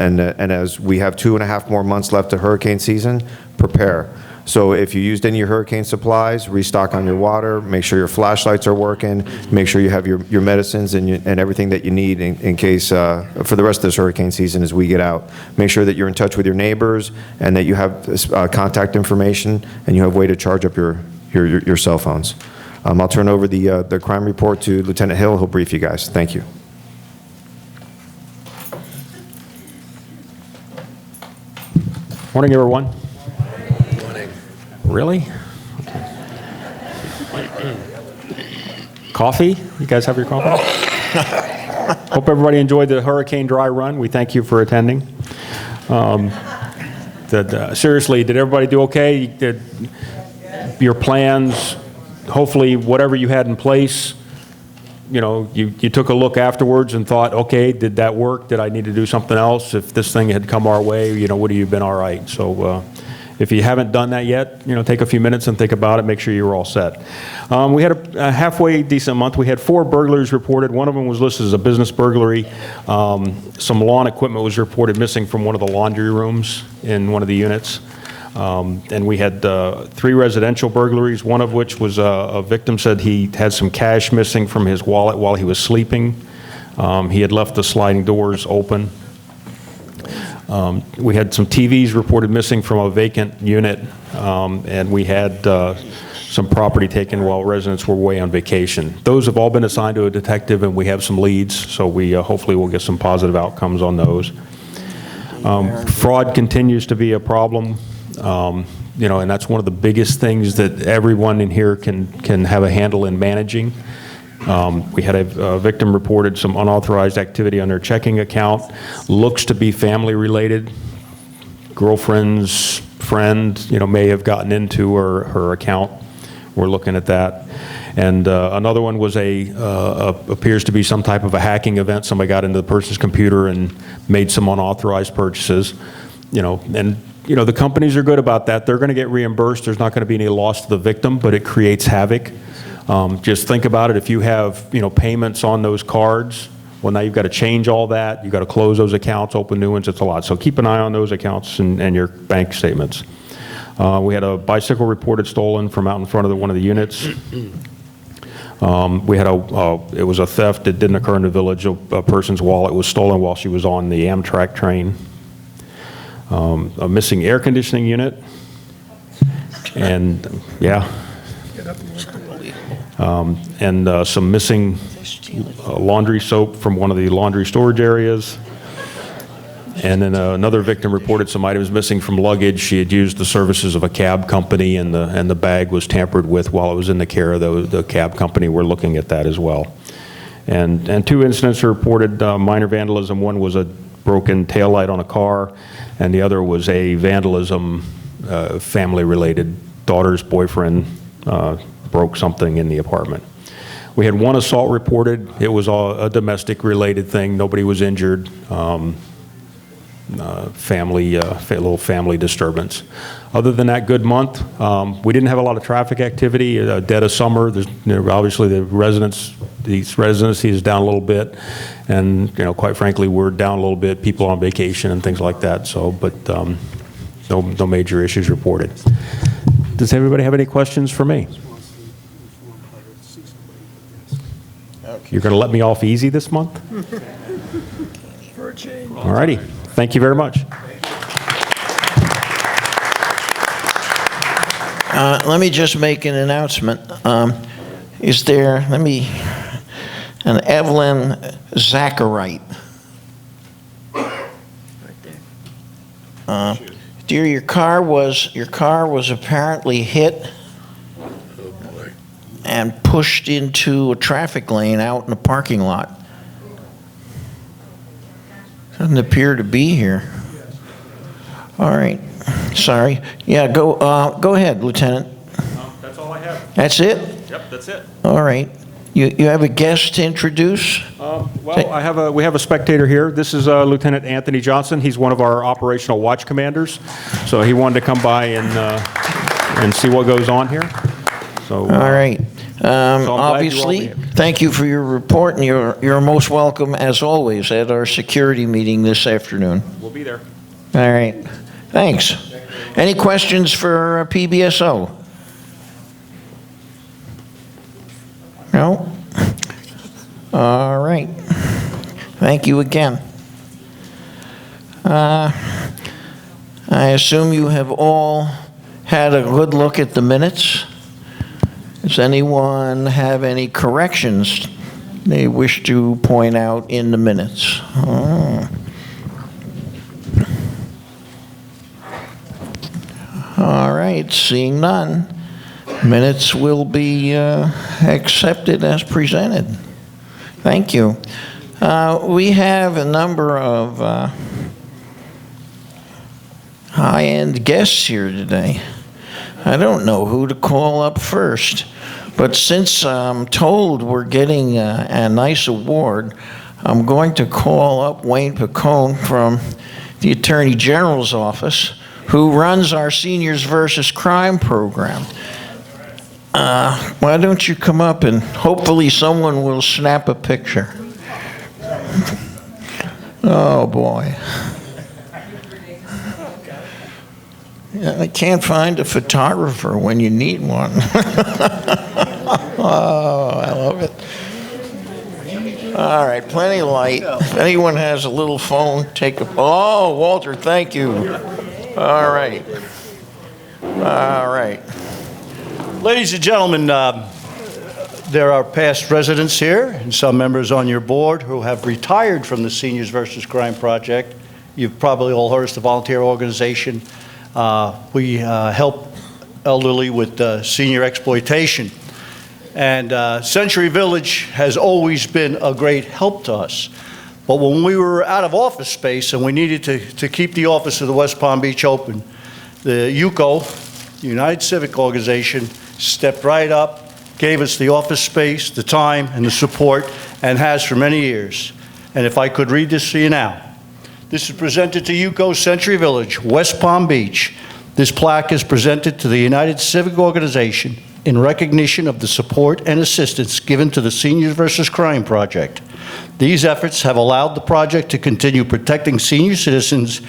and as we have 2.5 more months left of hurricane season, prepare. So if you used any of your hurricane supplies, restock on your water, make sure your flashlights are working, make sure you have your medicines and everything that you need in case, for the rest of this hurricane season as we get out. Make sure that you're in touch with your neighbors and that you have contact information and you have a way to charge up your cell phones. I'll turn over the crime report to Lieutenant Hill. He'll brief you guys. Thank you. Morning, everyone. Really? Coffee? You guys have your coffee? Hope everybody enjoyed the Hurricane Dry Run. We thank you for attending. Seriously, did everybody do okay? Did your plans, hopefully whatever you had in place, you took a look afterwards and thought, okay, did that work? Did I need to do something else? If this thing had come our way, would have you been all right? So if you haven't done that yet, take a few minutes and think about it, make sure you're all set. We had a halfway decent month. We had 4 burglaries reported. One of them was listed as a business burglary. Some lawn equipment was reported missing from one of the laundry rooms in one of the units. And we had 3 residential burglaries, one of which was a victim said he had some cash missing from his wallet while he was sleeping. He had left the sliding doors open. We had some TVs reported missing from a vacant unit, and we had some property taken while residents were away on vacation. Those have all been assigned to a detective, and we have some leads, so we hopefully will get some positive outcomes on those. Fraud continues to be a problem, and that's one of the biggest things that everyone in here can have a handle in managing. We had a victim reported some unauthorized activity on their checking account. Looks to be family related. Girlfriend's friend, may have gotten into her account. We're looking at that. And another one was appears to be some type of a hacking event. Somebody got into the person's computer and made some unauthorized purchases. The companies are good about that. They're going to get reimbursed. There's not going to be any loss to the victim, but it creates havoc. Just think about it. If you have, payments on those cards, well, now you've got to change all that. You've got to close those accounts, open new ones. It's a lot. So keep an eye on those accounts and your bank statements. We had a bicycle reported stolen from out in front of one of the units. We had it was a theft. It didn't occur in the village. A person's wallet was stolen while she was on the Amtrak train. A missing air conditioning unit. And, some missing laundry soap from one of the laundry storage areas. And then another victim reported some items missing from luggage. She had used the services of a cab company, and the bag was tampered with while it was in the care of the cab company. We're looking at that as well. And 2 incidents were reported, minor vandalism. One was a broken taillight on a car, and the other was a vandalism, family-related. Daughter's boyfriend broke something in the apartment. We had 1 assault reported. It was a domestic-related thing. Nobody was injured. Little family disturbance. Other than that, good month. We didn't have a lot of traffic activity. Dead of summer. There's, obviously the residency is down a little bit, and quite frankly, we're down a little bit. People on vacation and things like that. So, but no major issues reported. Does everybody have any questions for me? You're going to let me off easy this month? All righty. Thank you very much. Let me just make an announcement. Is there, an Evelyn Zacharite? Dear, your car was apparently hit and pushed into a traffic lane out in the parking lot. Doesn't appear to be here. All right. Sorry. Yeah, go ahead, Lieutenant. That's all I have. That's it? Yep, that's it. All right. You have a guest to introduce? We have a spectator here. This is Lieutenant Anthony Johnson. He's one of our operational watch commanders. So he wanted to come by and see what goes on here. So all right. glad you're all Obviously, here. thank you for your report, and you're most welcome, as always, at our security meeting this afternoon. We'll be there. All right, thanks. Any questions for PBSO? No? All right. Thank you again. I assume you have all had a good look at the minutes. Does anyone have any corrections they wish to point out in the minutes? Oh. All right, seeing none, minutes will be accepted as presented. Thank you. We have a number of high-end guests here today. I don't know who to call up first, but since I'm told we're getting a nice award, I'm going to call up Wayne Picone from the Attorney General's office, who runs our Seniors versus Crime program. Why don't you come up and hopefully someone will snap a picture. Oh, boy. Yeah, I can't find a photographer when you need one. Oh, I love it. All right, plenty of light. If anyone has a little phone, take a... Oh, Walter, thank you. All right. All right. Ladies and gentlemen, there are past residents here and some members on your board who have retired from the Seniors versus Crime Project. You've probably all heard of the volunteer organization. We help elderly with senior exploitation. And Century Village has always been a great help to us. But when we were out of office space and we needed to keep the office of the West Palm Beach open, the UCO, the United Civic Organization, stepped right up, gave us the office space, the time, and the support, and has for many years. And if I could read this to you now. This is presented to UCO Century Village, West Palm Beach. This plaque is presented to the United Civic Organization in recognition of the support and assistance given to the Seniors versus Crime Project. These efforts have allowed the project to continue protecting senior citizens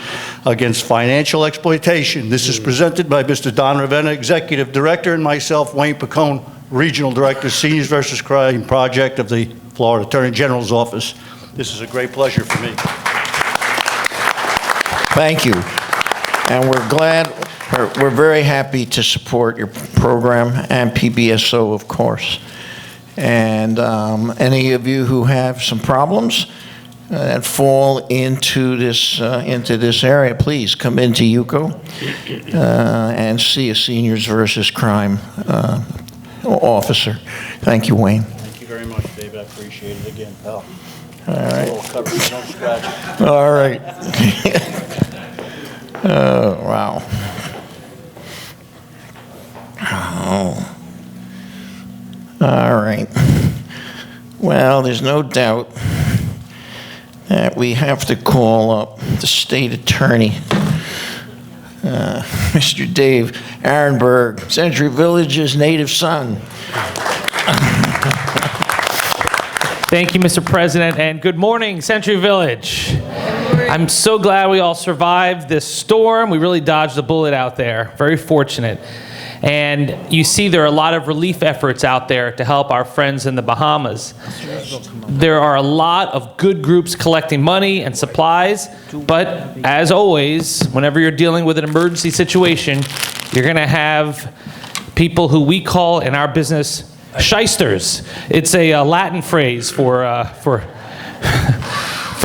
against financial exploitation. This is presented by Mr. Don Ravenna, Executive Director, and myself, Wayne Picone, Regional Director, Seniors versus Crime Project of the Florida Attorney General's Office. This is a great pleasure for me. Thank you. And we're very happy to support your program and PBSO, of course. And any of you who have some problems that fall into this area, please come into UCO and see a Seniors versus Crime officer. Thank you, Wayne. Thank you very much, David. I appreciate it again, pal. All right. A little coverage, don't scratch it. All right. Oh, wow. Oh. All right. Well, there's no doubt that we have to call up the state attorney, Mr. Dave Arenberg, Century Village's native son. Thank you, Mr. President, and good morning, Century Village. I'm so glad we all survived this storm. We really dodged a bullet out there. Very fortunate. And you see there are a lot of relief efforts out there to help our friends in the Bahamas. There are a lot of good groups collecting money and supplies, but as always, whenever you're dealing with an emergency situation, you're going to have people who we call in our business shysters. It's a Latin phrase for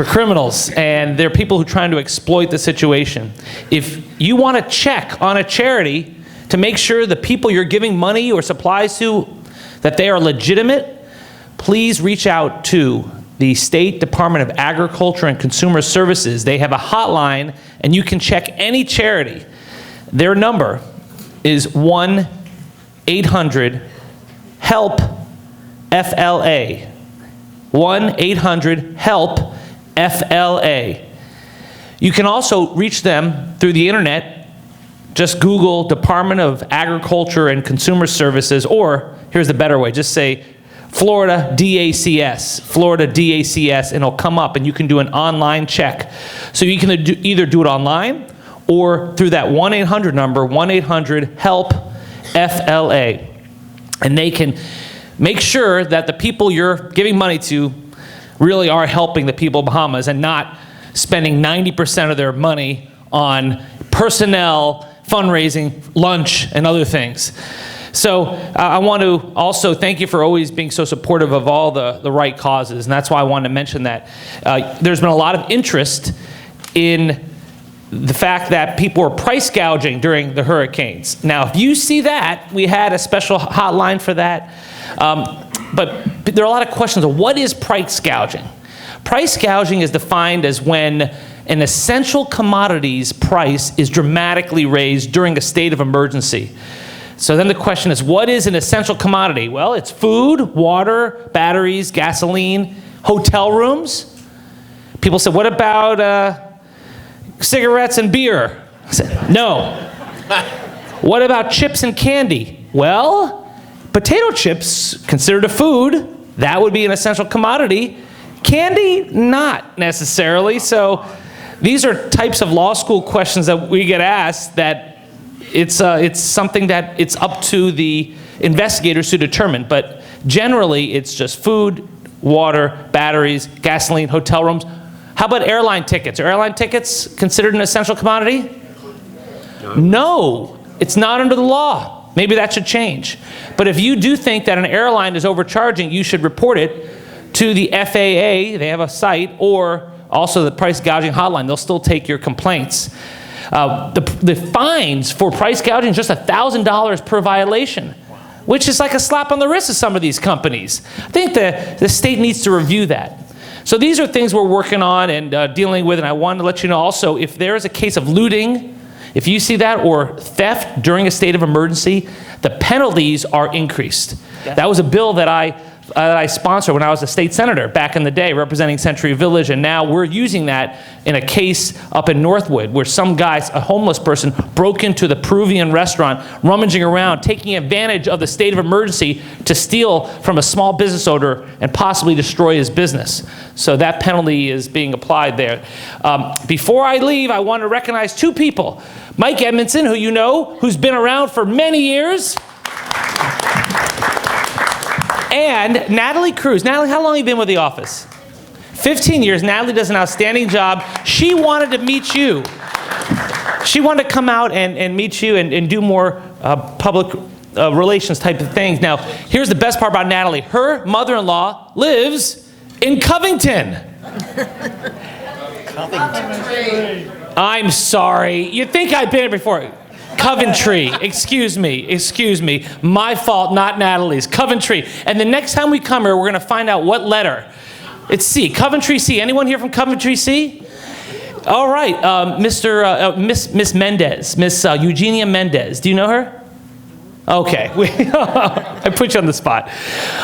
criminals, and they're people who are trying to exploit the situation. If you want to check on a charity to make sure the people you're giving money or supplies to, that they are legitimate, please reach out to the State Department of Agriculture and Consumer Services. They have a hotline, and you can check any charity. Their number is 1-800-HELP-FLA. 1-800-HELP-FLA. You can also reach them through the internet just Google Department of Agriculture and Consumer Services, or here's the better way, just say Florida DACS, Florida DACS, and it'll come up and you can do an online check. So you can either do it online or through that 1-800 number, 1-800-HELP-FLA. And they can make sure that the people you're giving money to really are helping the people of Bahamas and not spending 90% of their money on personnel, fundraising, lunch, and other things. So I want to also thank you for always being so supportive of all the right causes, and that's why I wanted to mention that. There's been a lot of interest in the fact that people were price gouging during the hurricanes. Now, if you see that, we had a special hotline for that, but there are a lot of questions of what is price gouging? Price gouging is defined as when an essential commodity's price is dramatically raised during a state of emergency. So then the question is, what is an essential commodity? Well, it's food, water, batteries, gasoline, hotel rooms. People said, what about cigarettes and beer? I said, no. What about chips and candy? Well, potato chips, considered a food, that would be an essential commodity. Candy, not necessarily. So these are types of law school questions that we get asked that it's something that it's up to the investigators to determine. But generally, it's just food, water, batteries, gasoline, hotel rooms. How about airline tickets? Are airline tickets considered an essential commodity? No, it's not under the law. Maybe that should change. But if you do think that an airline is overcharging, you should report it to the FAA. They have a site, or also the price gouging hotline. They'll still take your complaints. The fines for price gouging is just $1,000 per violation, which is like a slap on the wrist of some of these companies. I think the state needs to review that. So these are things we're working on and dealing with, and I wanted to let you know also, if there is a case of looting, if you see that, or theft during a state of emergency, the penalties are increased. Yeah. That was a bill that I sponsored when I was a state senator back in the day representing Century Village, and now we're using that in a case up in Northwood where some guy, a homeless person, broke into the Peruvian restaurant, rummaging around, taking advantage of the state of emergency to steal from a small business owner and possibly destroy his business. So that penalty is being applied there. Before I leave, I want to recognize two people. Mike Edmondson, who you know, who's been around for many years, and Natalie Cruz. Natalie, how long have you been with the office? 15 years. Natalie does an outstanding job. She wanted to meet you. She wanted to come out and meet you and do more public relations type of things. Now, here's the best part about Natalie. Her mother-in-law lives in Covington. Covington. I'm sorry. You'd think I'd been here before. Coventry, excuse me. My fault, not Natalie's. Coventry. And the next time we come here, we're going to find out what letter. It's C, Coventry C. Anyone here from Coventry C? All right, Miss Mendez, Miss Eugenia Mendez. Do you know her? Okay, I put you on the spot.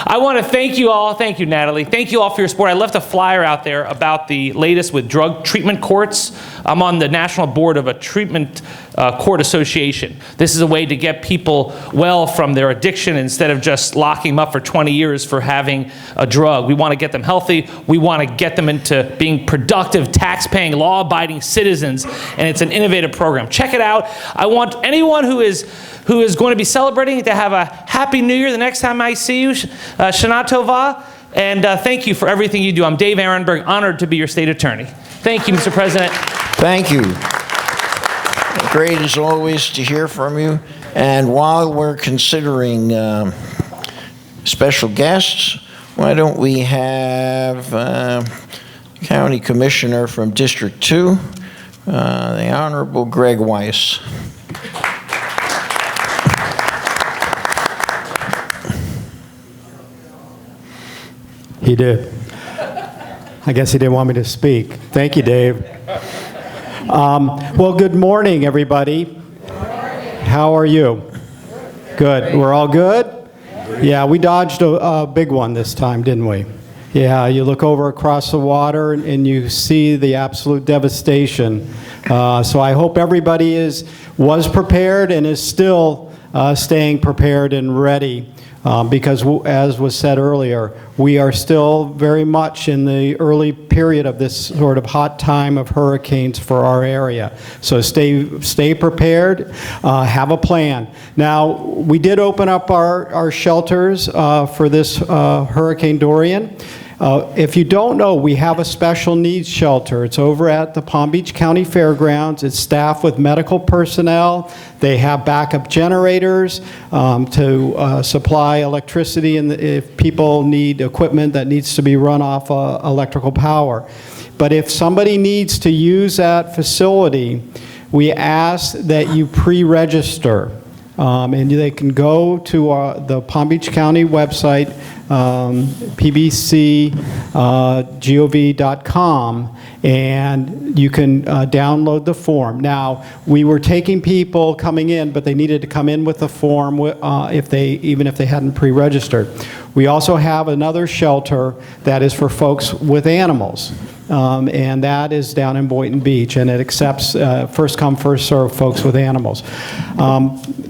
I want to thank you all. Thank you, Natalie. Thank you all for your support. I left a flyer out there about the latest with drug treatment courts. I'm on the national board of a treatment court association. This is a way to get people well from their addiction instead of just locking them up for 20 years for having a drug. We want to get them healthy. We want to get them into being productive, tax-paying, law-abiding citizens, and it's an innovative program. Check it out. I want anyone who is going to be celebrating to have a happy new year the next time I see you. Shana Tova, and thank you for everything you do. I'm Dave Aronberg, honored to be your state attorney. Thank you, Mr. President. Thank you. Great as always to hear from you. And while we're considering special guests, why don't we have County Commissioner from District 2, the Honorable Greg Weiss. He did. I guess he didn't want me to speak. Thank you, Dave. Well, good morning, everybody. How are you? Good. We're all good? Yeah, we dodged a big one this time, didn't we? Yeah, you look over across the water and you see the absolute devastation. So I hope everybody was prepared and is still staying prepared and ready. Because as was said earlier, we are still very much in the early period of this sort of hot time of hurricanes for our area. So stay prepared, have a plan. Now, we did open up our shelters for this Hurricane Dorian. If you don't know, we have a special needs shelter. It's over at the Palm Beach County Fairgrounds. It's staffed with medical personnel. They have backup generators to supply electricity and if people need equipment that needs to be run off electrical power. But if somebody needs to use that facility, we ask that you pre-register. And they can go to the Palm Beach County website, pbcgov.com, and you can download the form. Now, we were taking people coming in, but they needed to come in with the form even if they hadn't pre-registered. We also have another shelter that is for folks with animals. And that is down in Boynton Beach, and it accepts first come, first serve folks with animals.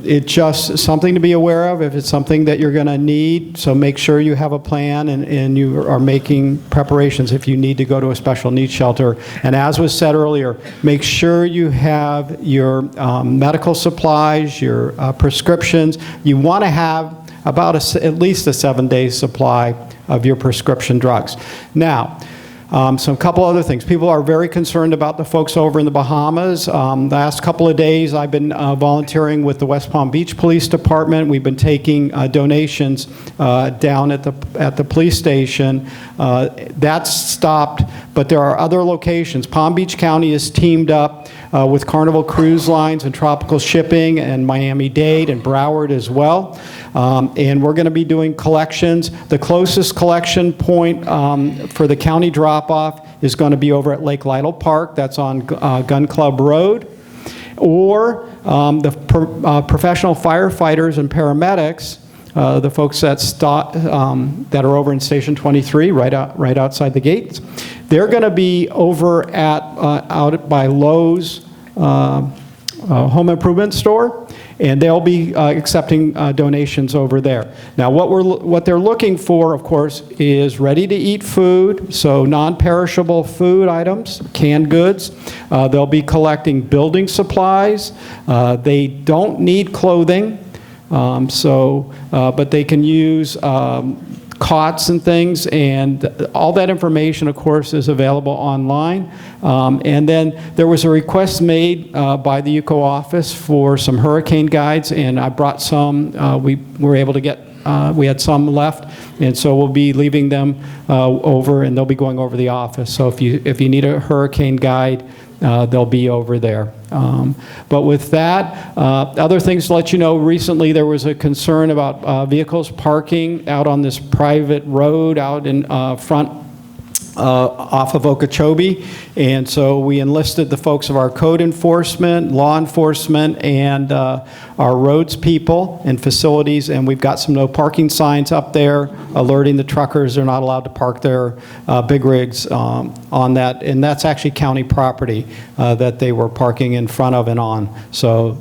It's just something to be aware of if it's something that you're going to need, so make sure you have a plan and you are making preparations if you need to go to a special needs shelter. And as was said earlier, make sure you have your medical supplies, your prescriptions. You want to have about at least a 7-day supply of your prescription drugs. Now, some couple other things. People are very concerned about the folks over in the Bahamas. The last couple of days I've been volunteering with the West Palm Beach Police Department. We've been taking donations down at the police station. That's stopped, but there are other locations. Palm Beach County is teamed up with Carnival Cruise Lines and Tropical Shipping and Miami-Dade and Broward as well. And we're going to be doing collections. The closest collection point for the county drop-off is going to be over at Lake Lytle Park. That's on Gun Club Road. Or the professional firefighters and paramedics, the folks that are over in Station 23, right outside the gates, they're going to be over at out by Lowe's Home Improvement Store. And they'll be accepting donations over there. Now, what they're looking for, of course, is ready-to-eat food, so non-perishable food items, canned goods. They'll be collecting building supplies. They don't need clothing, but they can use cots and things, and all that information, of course, is available online. And then there was a request made by the UCO office for some hurricane guides, and I brought some. We were able to get, we had some left, and so we'll be leaving them over, and they'll be going over the office. So if you need a hurricane guide, they'll be over there. But with that, other things to let you know, recently there was a concern about vehicles parking out on this private road out in front off of Okeechobee. And so we enlisted the folks of our code enforcement, law enforcement, and our roads people and facilities, and we've got some no parking signs up there alerting the truckers they're not allowed to park their big rigs on that, and that's actually county property that they were parking in front of and on. So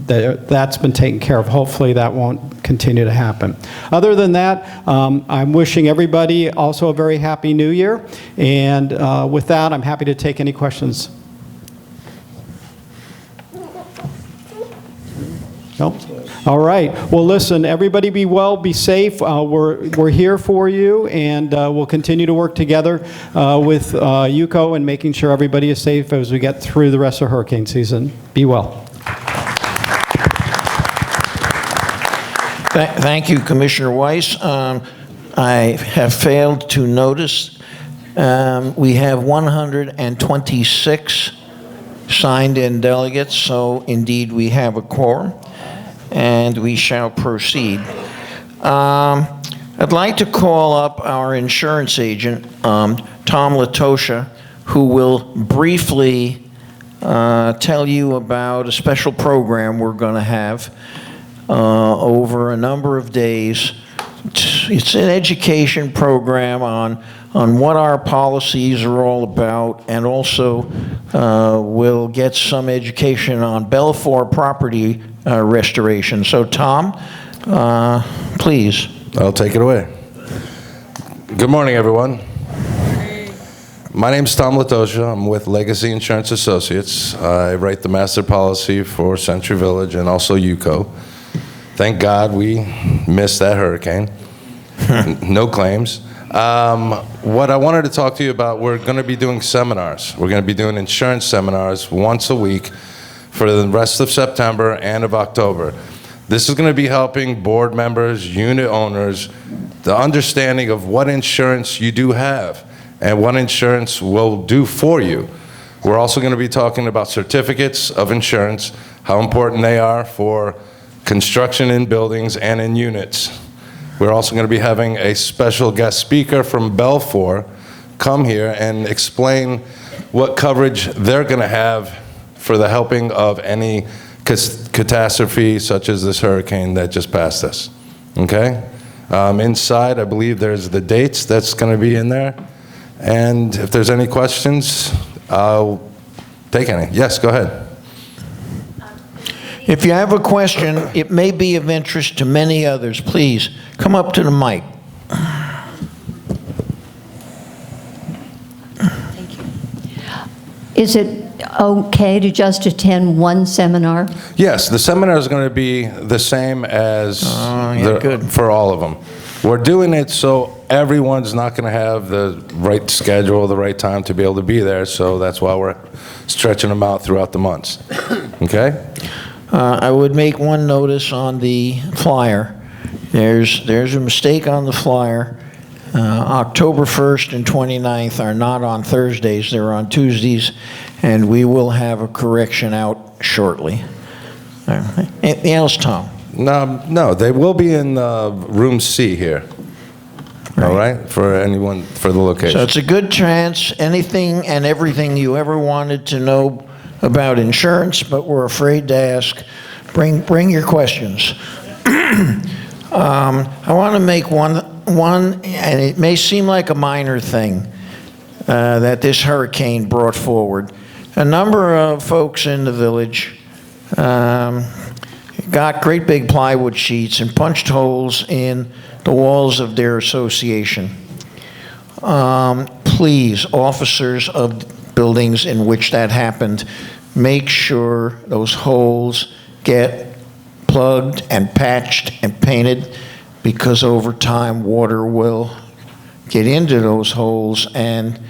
that's been taken care of. Hopefully that won't continue to happen. Other than that, I'm wishing everybody also a very happy New Year, and with that, I'm happy to take any questions. Nope. All right. Well, listen, everybody be well, be safe. We're here for you, and we'll continue to work together with UCO and making sure everybody is safe as we get through the rest of hurricane season. Be well. Thank you, Commissioner Weiss. I have failed to notice we have 126 signed-in delegates, so indeed we have a quorum, and we shall proceed. I'd like to call up our insurance agent, Tom Latosha, who will briefly tell you about a special program we're going to have over a number of days it's an education program on what our policies are all about, and also we'll get some education on Belfour property restoration. So Tom, please. I'll take it away. Good morning, everyone. My name's Tom Latosha. I'm with Legacy Insurance Associates. I write the master policy for Century Village and also UCO. Thank God we missed that hurricane. No claims. What I wanted to talk to you about, we're going to be doing seminars. We're going to be doing insurance seminars once a week for the rest of September and of October. This is going to be helping board members, unit owners, the understanding of what insurance you do have and what insurance will do for you. We're also going to be talking about certificates of insurance, how important they are for construction in buildings and in units. We're also going to be having a special guest speaker from Belfour come here and explain what coverage they're going to have for the helping of any catastrophe such as this hurricane that just passed us. Okay? Inside, I believe there's the dates that's going to be in there. And if there's any questions, I'll take any. Yes, go ahead. If you have a question, it may be of interest to many others. Please come up to the mic. Thank you. Is it okay to just attend one seminar? Yes, the seminar is going to be the same as good. for all of them. We're doing it so everyone's not going to have the right schedule, the right time to be able to be there, so that's why we're stretching them out throughout the months. Okay? I would make one notice on the flyer. There's a mistake on the flyer. October 1st and 29th are not on Thursdays, they're on Tuesdays, and we will have a correction out shortly. Anything else, Tom? No, they will be in room C here. All right, for anyone, for the location. So it's a good chance, anything and everything you ever wanted to know about insurance, but were afraid to ask, bring your questions. I want to make one, and it may seem like a minor thing that this hurricane brought forward. A number of folks in the village got great big plywood sheets and punched holes in the walls of their association. Please, officers of buildings in which that happened, make sure those holes get plugged and patched and painted, because over time water will get into those holes and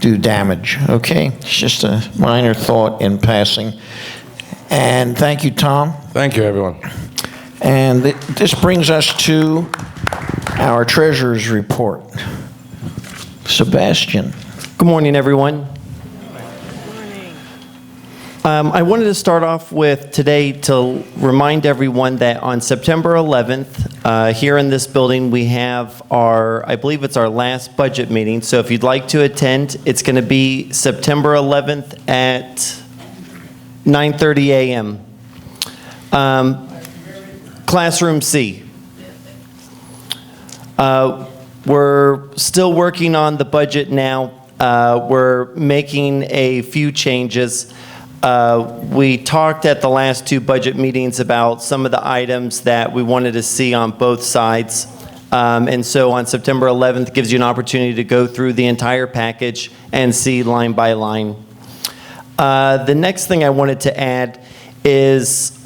do damage, okay? It's just a minor thought in passing. And thank you, Tom. Thank you, everyone. And this brings us to our treasurer's report. Sebastian. Good morning, everyone. I wanted to start off with today to remind everyone that on September 11th, here in this building, we have our, I believe it's our last budget meeting. So if you'd like to attend, it's going to be September 11th at 9:30 a.m. Classroom C. We're still working on the budget now. We're making a few changes. We talked at the last two budget meetings about some of the items that we wanted to see on both sides. And so on September 11th gives you an opportunity to go through the entire package and see line by line. The next thing I wanted to add is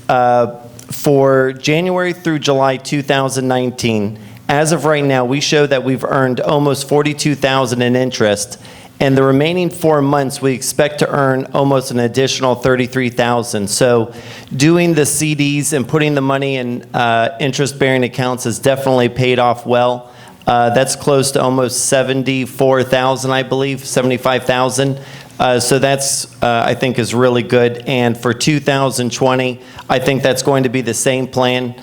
for January through July 2019, as of right now, we show that we've earned almost $42,000 in interest. And the remaining 4 months, we expect to earn almost an additional $33,000. So doing the CDs and putting the money in interest-bearing accounts has definitely paid off well. That's close to almost $74,000, I believe, $75,000. So that's, I think, is really good. And for 2020, I think that's going to be the same plan.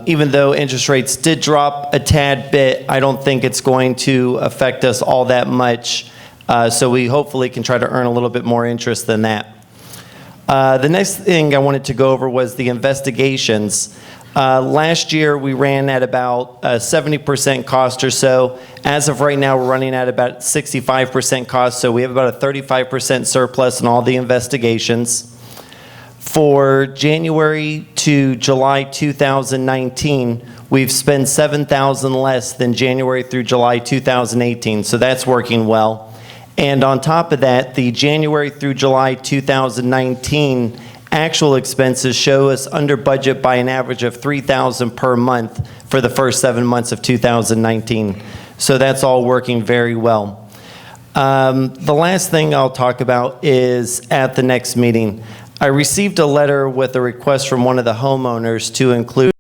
Even though interest rates did drop a tad bit, I don't think it's going to affect us all that much. So we hopefully can try to earn a little bit more interest than that. The next thing I wanted to go over was the investigations. Last year, we ran at about 70% cost or so. As of right now, we're running at about 65% cost, so we have about a 35% surplus in all the investigations. For January to July 2019, we've spent $7,000 less than January through July 2018, so that's working well. And on top of that, the January through July 2019 actual expenses show us under budget by an average of $3,000 per month for the first 7 months of 2019. So that's all working very well. The last thing I'll talk about is at the next meeting. I received a letter with a request from one of the homeowners to include